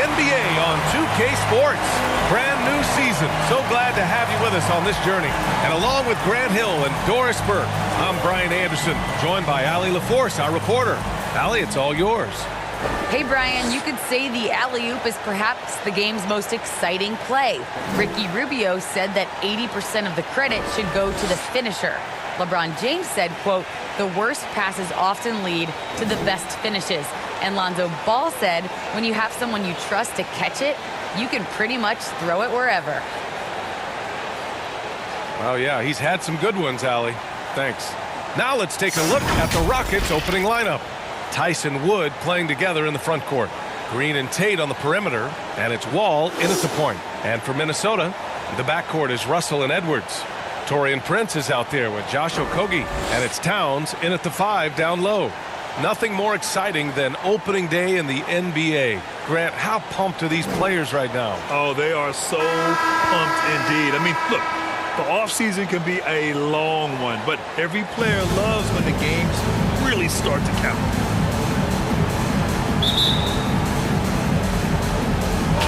NBA on 2K Sports. Brand new season. So glad to have you with us on this journey. And along with Grant Hill and Doris Burke, I'm Brian Anderson, joined by Allie LaForce, our reporter. Allie, it's all yours. Hey, Brian, you could say the alley-oop is perhaps the game's most exciting play. Ricky Rubio said that 80% of the credit should go to the finisher. LeBron James said, quote, the worst passes often lead to the best finishes. And Lonzo Ball said, when you have someone you trust to catch it, you can pretty much throw it wherever. Well, yeah, he's had some good ones, Allie. Thanks. Now let's take a look at the Rockets' opening lineup. Tyson Wood playing together in the front court. Green and Tate on the perimeter, and it's Wall in at the point. And for Minnesota, the backcourt is Russell and Edwards. Taurean Prince is out there with Josh Okogie, and it's Towns in at the 5 down low. Nothing more exciting than opening day in the NBA. Grant, how pumped are these players right now? Oh, they are so pumped indeed. I mean, look, the offseason can be a long one, but every player loves when the games really start to count.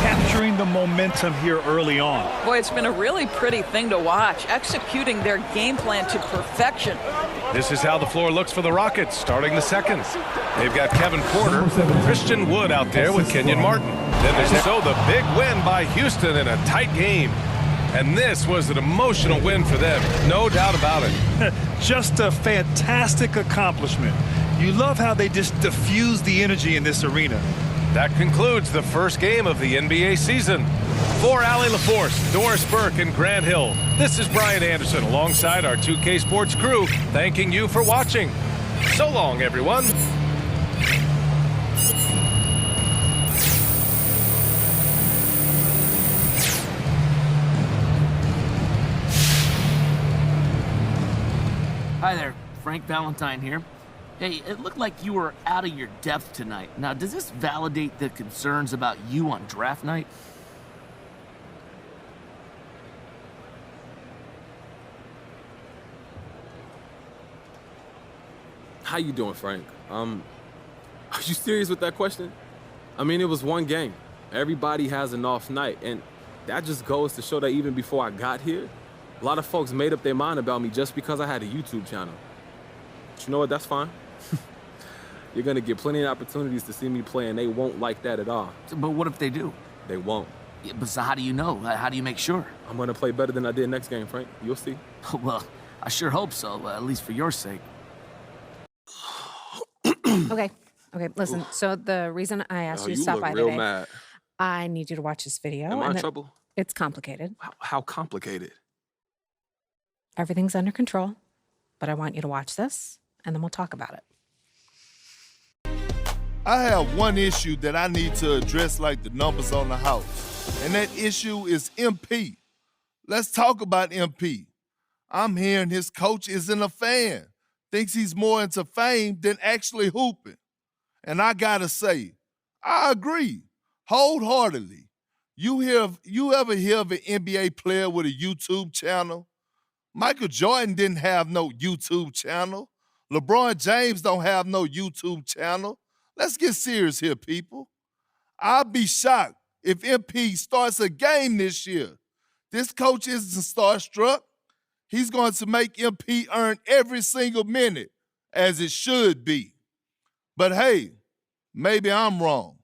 Capturing the momentum here early on. Boy, it's been a really pretty thing to watch, executing their game plan to perfection. This is how the floor looks for the Rockets, starting the seconds. They've got Kevin Porter, Christian Wood out there with Kenyon Martin. Then there's the big win by Houston in a tight game. And this was an emotional win for them, no doubt about it. Just a fantastic accomplishment. You love how they just diffuse the energy in this arena. That concludes the first game of the NBA season. For Allie LaForce, Doris Burke, and Grant Hill, this is Brian Anderson alongside our 2K Sports crew, thanking you for watching. So long, everyone. Hi there, Frank Valentine here. Hey, it looked like you were out of your depth tonight. Now, does this validate the concerns about you on draft night? How you doing, Frank? Are you serious with that question? I mean, it was one game. Everybody has an off night, and that just goes to show that even before I got here, a lot of folks made up their mind about me just because I had a YouTube channel. But you know what? That's fine. You're going to get plenty of opportunities to see me play, and they won't like that at all. But what if they do? They won't. Yeah, but so how do you know? How do you make sure? I'm going to play better than I did next game, Frank. You'll see. Well, I sure hope so, at least for your sake. Okay, listen, so the reason I asked you to stop by today, mad. I need you to watch this video. Am I in trouble? It's complicated. How complicated? Everything's under control, but I want you to watch this, and then we'll talk about it. I have one issue that I need to address like the numbers on the house, and that issue is MP. Let's talk about MP. I'm hearing his coach isn't a fan, thinks he's more into fame than actually hooping. And I gotta say, I agree wholeheartedly. You ever hear of an NBA player with a YouTube channel? Michael Jordan didn't have no YouTube channel. LeBron James don't have no YouTube channel. Let's get serious here, people. I'll be shocked if MP starts a game this year. This coach isn't starstruck. He's going to make MP earn every single minute, as it should be. But hey, maybe I'm wrong.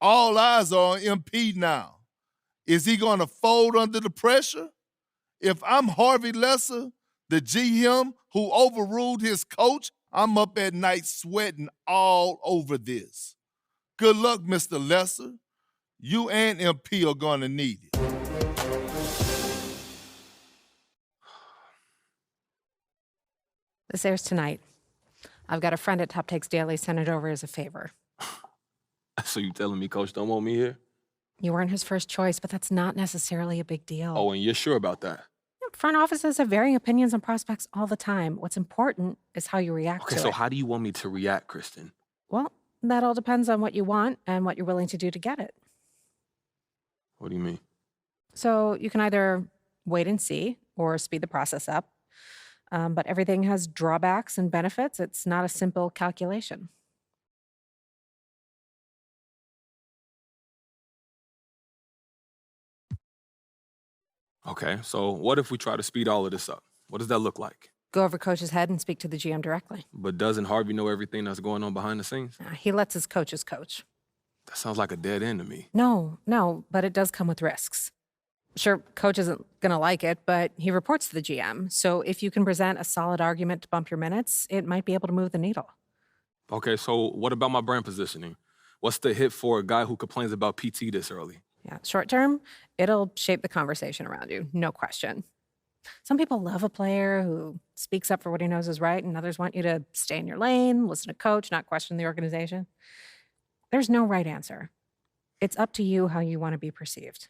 All eyes are on MP now. Is he going to fold under the pressure? If I'm Harvey Lesser, the GM who overruled his coach, I'm up at night sweating all over this. Good luck, Mr. Lesser. You and MP are going to need it. This airs tonight. I've got a friend at Top Takes Daily sent it over as a favor. So you telling me Coach don't want me here? You weren't his first choice, but that's not necessarily a big deal. Oh, and you're sure about that? Front offices have varying opinions on prospects all the time. What's important is how you react to it. Okay, so how do you want me to react, Kristen? Well, that all depends on what you want and what you're willing to do to get it. What do you mean? So you can either wait and see or speed the process up. But everything has drawbacks and benefits. It's not a simple calculation. Okay, so what if we try to speed all of this up? What does that look like? Go over coach's head and speak to the GM directly. But doesn't Harvey know everything that's going on behind the scenes? He lets his coaches coach. That sounds like a dead end to me. No, but it does come with risks. Sure, coach isn't going to like it, but he reports to the GM. So if you can present a solid argument to bump your minutes, it might be able to move the needle. Okay, so what about my brand positioning? What's the hit for a guy who complains about PT this early? Yeah, short term, it'll shape the conversation around you, no question. Some people love a player who speaks up for what he knows is right, and others want you to stay in your lane, listen to coach, not question the organization. There's no right answer. It's up to you how you want to be perceived.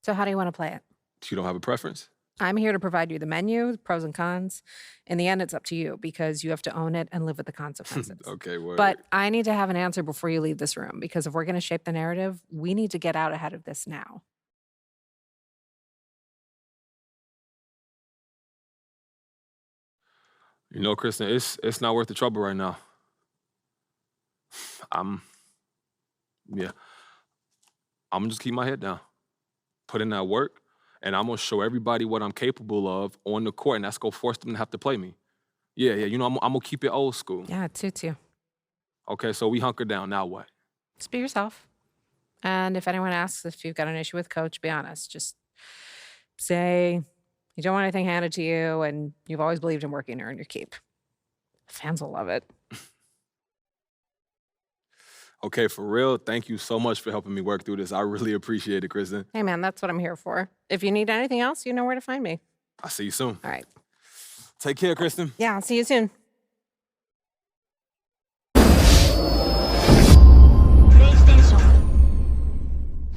So how do you want to play it? You don't have a preference? I'm here to provide you the menu, pros and cons. In the end, it's up to you because you have to own it and live with the consequences. Okay, word. But I need to have an answer before you leave this room because if we're going to shape the narrative, we need to get out ahead of this now. You know, Kristen, it's not worth the trouble right now. I'm gonna just keep my head down, put in that work, and I'm gonna show everybody what I'm capable of on the court, and that's gonna force them to have to play me. Yeah, you know, I'm gonna keep it old school. Yeah, it suits you. Okay, so we hunker down, now what? Just be yourself. And if anyone asks if you've got an issue with coach, be honest. Just say you don't want anything handed to you and you've always believed in working to earn your keep. Fans will love it. Okay, for real, thank you so much for helping me work through this. I really appreciate it, Kristen. Hey, man, that's what I'm here for. If you need anything else, you know where to find me. I'll see you soon. All right. Take care, Kristen. Yeah, I'll see you soon.